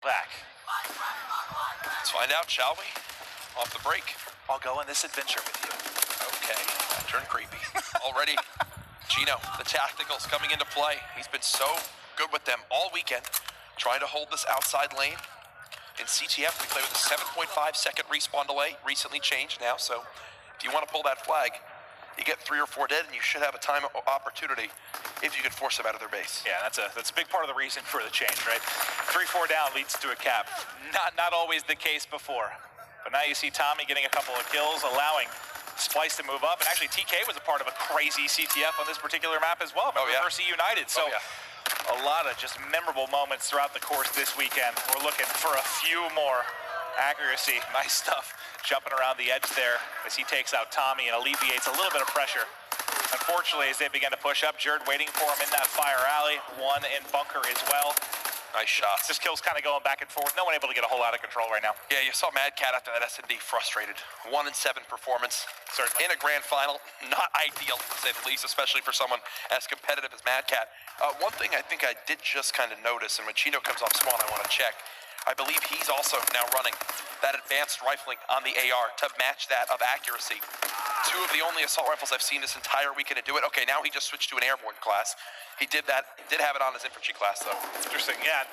back? Let's find out, shall we? Off the break. I'll go on this adventure with you. Okay, that turned creepy. Already, Gino, the tacticals coming into play. He's been so good with them all weekend, trying to hold this outside lane. In CTF, we play with a 7.5 second respawn delay, recently changed now, so if you want to pull that flag, you get 3 or 4 dead, and you should have a time opportunity if you can force them out of their base. Yeah, that's a big part of the reason for the change, right? 3-4 down leads to a cap. Not always the case before. But now you see Tommy getting a couple of kills, allowing SPLYCE to move up. And actually, TK was a part of a crazy CTF on this particular map as well. Versus United. So a lot of just memorable moments throughout the course this weekend. We're looking for a few more. Accuracy, nice stuff. Jumping around the edge there as he takes out Tommy and alleviates a little bit of pressure. Unfortunately, as they begin to push up, Jerd waiting for him in that fire alley. One in bunker as well. Nice shots. This kill's kind of going back and forth. No one able to get a whole lot of control right now. Yeah, you saw Mad Cat after that S&D frustrated. 1-7 performance. Certainly. In a grand final. Not ideal, to say the least, especially for someone as competitive as Mad Cat. One thing I think I did just kind of notice, and when Chino comes off spawn, I want to check. I believe he's also now running that advanced rifling on the AR to match that of accuracy. 2 of the only assault rifles I've seen this entire weekend to do it. Okay, now he just switched to an airborne class. He did that, did have it on his infantry class though. Interesting, yeah.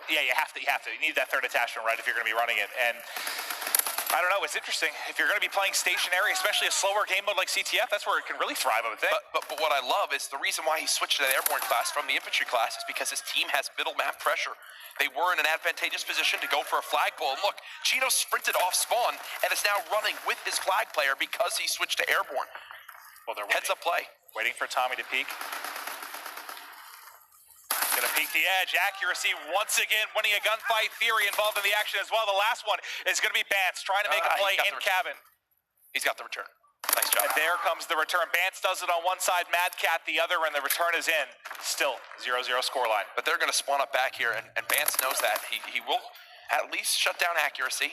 Yeah, you have to. You need that third attachment, right, if you're gonna be running it. And I don't know, it's interesting. If you're gonna be playing stationary, especially a slower game mode like CTF, that's where it can really thrive, I would think. But what I love is the reason why he switched to that airborne class from the infantry class is because his team has middle map pressure. They were in an advantageous position to go for a flagpole. And look, Chino sprinted off spawn and is now running with his flag player because he switched to airborne. Well, they're heads up play. Waiting for Tommy to peek. Gonna peek the edge. Accuracy once again winning a gunfight. Theory involved in the action as well. The last one is gonna be Bance trying to make a play in cabin. He's got the return. Nice job. And there comes the return. Bance does it on one side, Mad Cat the other, and the return is in. Still 0-0 scoreline. But they're going to spawn up back here, and Bance knows that. He will at least shut down accuracy.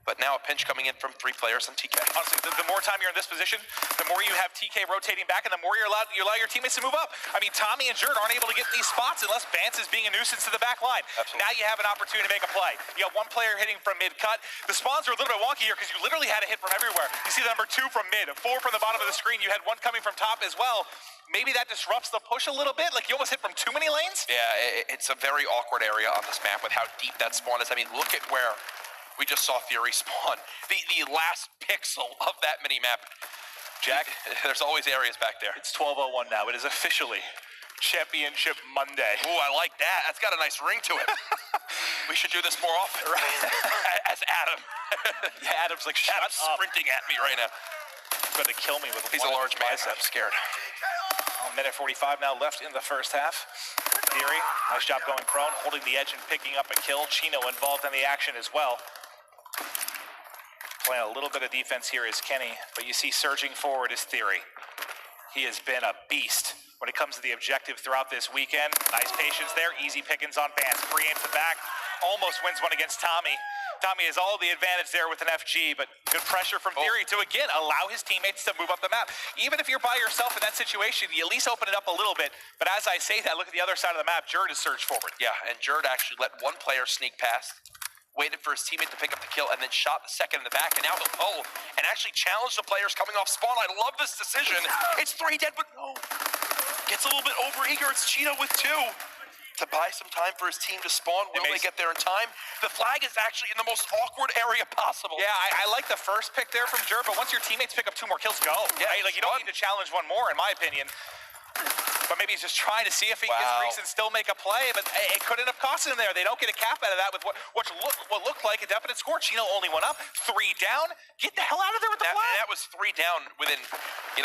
But now a pinch coming in from 3 players on TK. Honestly, the more time you're in this position, the more you have TK rotating back, and the more you allow your teammates to move up. I mean, Tommy and Jerd aren't able to get in these spots unless Bance is being a nuisance to the back line. Absolutely. Now you have an opportunity to make a play. You have 1 player hitting from mid-cut. The spawns are a little bit wonky here because you literally had a hit from everywhere. You see the number 2 from mid, 4 from the bottom of the screen. You had 1 coming from top as well. Maybe that disrupts the push a little bit. Like, you almost hit from too many lanes. Yeah, it's a very awkward area on this map with how deep that spawn is. I mean, look at where we just saw Theory spawn. The last pixel of that mini-map. Jack, there's always areas back there. It's 12:01 now. It is officially Championship Monday. Ooh, I like that. That's got a nice ring to it. We should do this more often. Right? As Adam. Yeah, Adam's like, shut Adam's up. sprinting at me right now. He's going to kill me with He's a large man. I'm scared. Minute 45 now left in the first half. Theory, nice job going prone, holding the edge and picking up a kill. Chino involved in the action as well. Playing a little bit of defense here is Kenny, but you see surging forward is Theory. He has been a beast when it comes to the objective throughout this weekend. Nice patience there, easy pickings on Bance. Free aim to back, almost wins one against Tommy. Tommy has all the advantage there with an FG, but good pressure from Theory to, again, allow his teammates to move up the map. Even if you're by yourself in that situation, you at least open it up a little bit. But as I say that, look at the other side of the map. Jerd has surged forward. Yeah, and Jerd actually let 1 player sneak past, waited for his teammate to pick up the kill, and then shot the second in the back, and now he'll pull and actually challenge the players coming off spawn. I love this decision. It's 3 dead, but no. Gets a little bit overeager. It's Chino with 2. To buy some time for his team to spawn. Will they get there in time? The flag is actually in the most awkward area possible. Yeah, I like the first pick there from Jerd, but once your teammates pick up 2 more kills, go. Yeah, right? Like, you don't need to challenge 1 more, in my opinion. But maybe he's just trying to see if he gets breaks and still make a play, but it could end up costing him there. They don't get a cap out of that with what looked like a definite score. Chino only went up, 3 down. Get the hell out of there with the flag. That was 3 down within, 1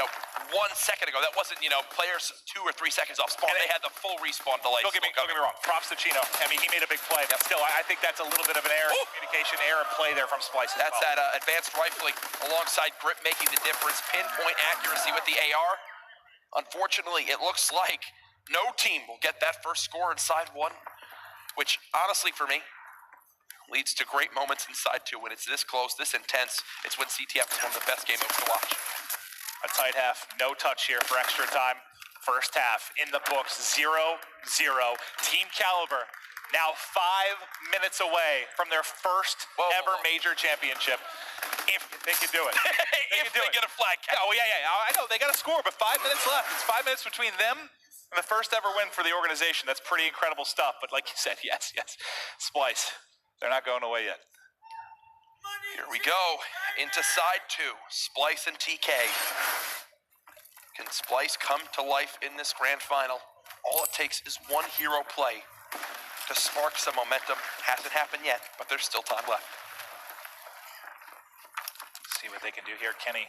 second ago. That wasn't, players 2 or 3 seconds off spawn. They had the full respawn delay. Don't get me wrong. Props to Chino. I mean, he made a big play, but still, I think that's a little bit of an error, communication error play there from SPLYCE. That's that advanced rifling alongside grip making the difference. Pinpoint accuracy with the AR. Unfortunately, it looks like no team will get that first score inside 1, which honestly for me leads to great moments inside 2. When it's this close, this intense, it's when CTF is one of the best game modes to watch. A tight half, no touch here for extra time. First half in the books, 0-0. Team Caliber now 5 minutes away from their first ever major championship. If they can do it. If they get a flag count. Oh, yeah. I know, they got to score, but 5 minutes left. It's 5 minutes between them and the first ever win for the organization. That's pretty incredible stuff. But like you said, yes. SPLYCE, they're not going away yet. Here we go, into side 2, SPLYCE and TK. Can SPLYCE come to life in this grand final? All it takes is one hero play to spark some momentum. Hasn't happened yet, but there's still time left. See what they can do here. Kenny,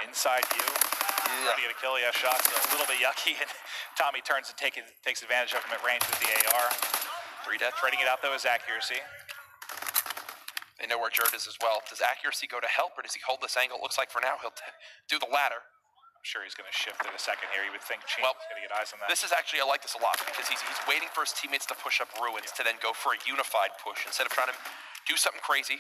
inside you. Trying to get a kill. Yeah, shots a little bit yucky, and Tommy turns and takes advantage of him at range with the AR. 3 death. Trading it out, though, is accuracy. They know where Jerd is as well. Does accuracy go to help, or does he hold this angle? It looks like for now he'll do the latter. I'm sure he's going to shift in a second here. You would think Chain's going to get eyes on that. This is actually, I like this a lot, because he's waiting for his teammates to push up ruins to then go for a unified push instead of trying to do something crazy.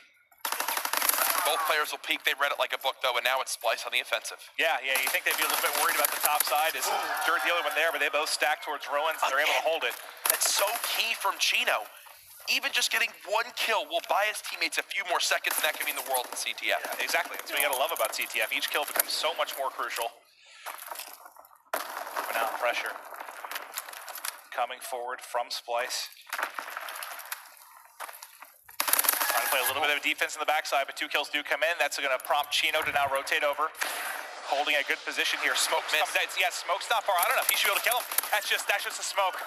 Both players will peek. They read it like a book, though, and now it's SPLYCE on the offensive. Yeah. You think they'd be a little bit worried about the top side? Is Jerd the other one there, but they both stack towards ruins, and they're able to hold it. That's so key from Chino. Even just getting one kill will buy his teammates a few more seconds, and that can mean the world in CTF. Yeah, exactly. That's what you got to love about CTF. Each kill becomes so much more crucial. But now pressure coming forward from SPLYCE. Trying to play a little bit of defense in the backside, but 2 kills do come in. That's going to prompt Chino to now rotate over. Holding a good position here. Smoke's coming down. Yeah, Smoke's not far. I don't know if he should be able to kill him. That's just a smoke.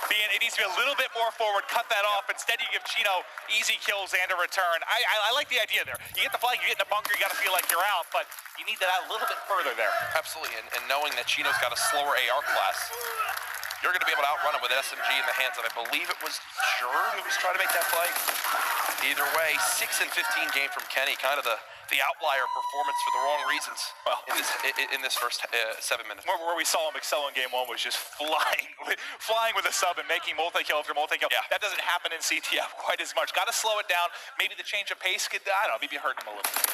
It needs to be a little bit more forward. Cut that off. Instead, you give Chino easy kills and a return. I like the idea there. You get the flag, you get in the bunker, you got to feel like you're out, but you need that a little bit further there. Absolutely, and knowing that Chino's got a slower AR class, you're going to be able to outrun him with an SMG in the hands of, I believe it was Jerd who was trying to make that play. Either way, 6 and 15 game from Kenny, kind of the outlier performance for the wrong reasons in this first 7 minutes. Where we saw him excel in game 1 was just flying with a sub and making multi-kill after multi-kill. Yeah. That doesn't happen in CTF quite as much. Got to slow it down. Maybe the change of pace could, I don't know, maybe hurt him a little bit.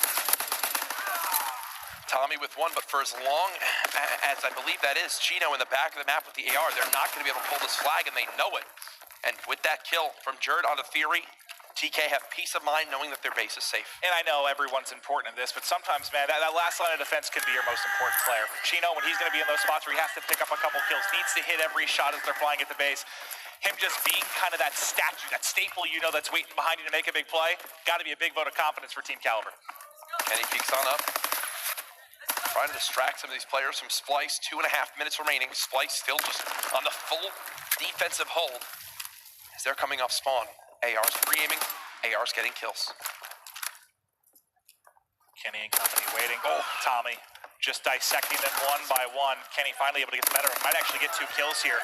Tommy with 1, but for as long as I believe that is Chino in the back of the map with the AR, they're not going to be able to pull this flag, and they know it. And with that kill from Jerd on the Theory, TK have peace of mind knowing that their base is safe. And I know everyone's important in this, but sometimes, man, that last line of defense can be your most important player. Chino, when he's going to be in those spots where he has to pick up a couple kills, needs to hit every shot as they're flying at the base. Him just being kind of that statue, that staple, that's waiting behind you to make a big play, got to be a big vote of confidence for Team Caliber. Kenny peeks on up. Trying to distract some of these players from SPLYCE. 2.5 minutes remaining. SPLYCE still just on the full defensive hold as they're coming off spawn. AR's pre-aiming, AR's getting kills. Kenny and company waiting. Oh, Tommy just dissecting them one by one. Kenny finally able to get the better. Might actually get 2 kills here.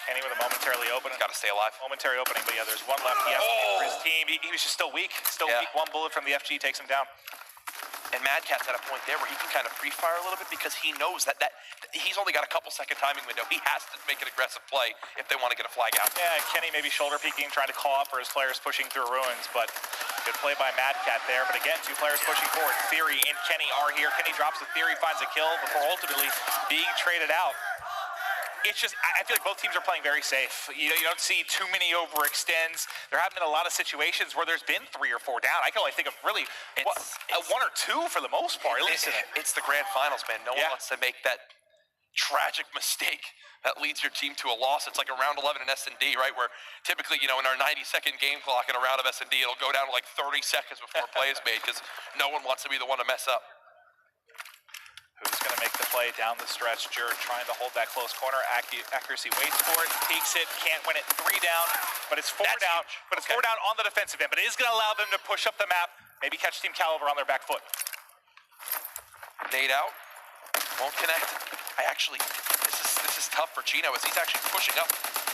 Kenny with a momentarily opening. Got to stay alive. Momentary opening, but yeah, there's 1 left. He has to get for his team. He was just still weak. Weak. 1 bullet from the FG takes him down. And Madcat's at a point there where he can kind of pre-fire a little bit because he knows that he's only got a couple-second timing window. He has to make an aggressive play if they want to get a flag out. Yeah, Kenny maybe shoulder peeking, trying to call up for his players pushing through ruins, but good play by Madcat there. But again, 2 players pushing forward. Theory and Kenny are here. Kenny drops the Theory, finds a kill before ultimately being traded out. It's just, I feel like both teams are playing very safe. You don't see too many overextends. There haven't been a lot of situations where there's been 3 or 4 down. I can only think of really 1 or 2 for the most part. It's the grand finals, man. No one wants to make that tragic mistake that leads your team to a loss. It's like a round 11 in S&D, right? Where typically, in our 90-second game clock in a round of S&D, it'll go down to like 30 seconds before a play is made because no one wants to be the one to mess up. Who's going to make the play down the stretch? Jerd trying to hold that close corner. Accuracy waits for it, peeks it, can't win it. 3 down, but it's 4 down. Huge. But it's 4 down on the defensive end. But it is going to allow them to push up the map, maybe catch Team Caliber on their back foot. Nade out, won't connect. This is tough for Chino as he's actually pushing up,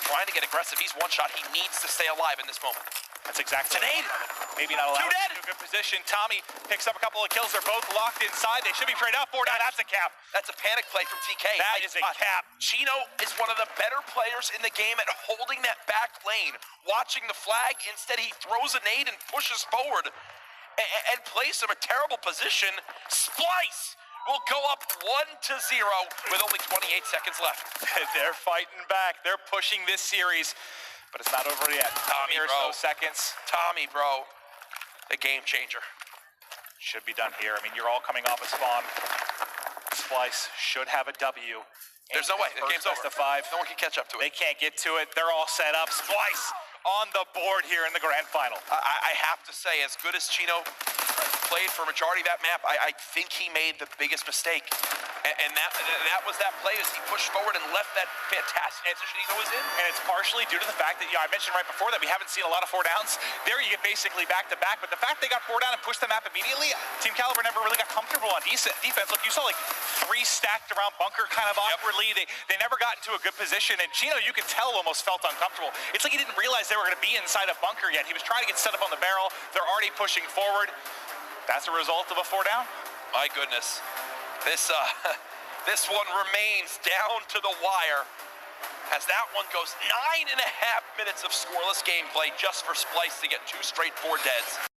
trying to get aggressive. He's 1 shot. He needs to stay alive in this moment. That's exactly it. Maybe not allowed to a good position. Tommy picks up a couple of kills. They're both locked inside. They should be traded out. 4 down. That's a cap. That's a panic play from TK. That is a cap. Chino is one of the better players in the game at holding that back lane, watching the flag. Instead, he throws a nade and pushes forward and plays from a terrible position. SPLYCE will go up 1-0 with only 28 seconds left. They're fighting back. They're pushing this series. but it's not over yet. Tommy, Here's bro. those seconds. Tommy, bro. A game changer. Should be done here. I mean, you're all coming off a spawn. Splyce should have a W. There's no way. The game's over. Best of 5. No one can catch up to it. They can't get to it. They're all set up. Splyce on the board here in the grand final. I have to say, as good as Chino played for a majority of that map, I think he made the biggest mistake. And that was that play as he pushed forward and left that fantastic position he was in. And it's partially due to the fact that, I mentioned right before that we haven't seen a lot of 4 downs. There you get basically back-to-back, but the fact they got 4 down and pushed the map immediately, Team Caliber never really got comfortable on defense. Look, you saw like 3 stacked around bunker kind of awkwardly. They never got into a good position, and Chino, you could tell, almost felt uncomfortable. It's like he didn't realize they were going to be inside a bunker yet. He was trying to get set up on the barrel. They're already pushing forward. That's a result of a 4 down. My goodness. This one remains down to the wire as that one goes 9.5 minutes of scoreless gameplay just for SPLYCE to get 2 straight 4 deads.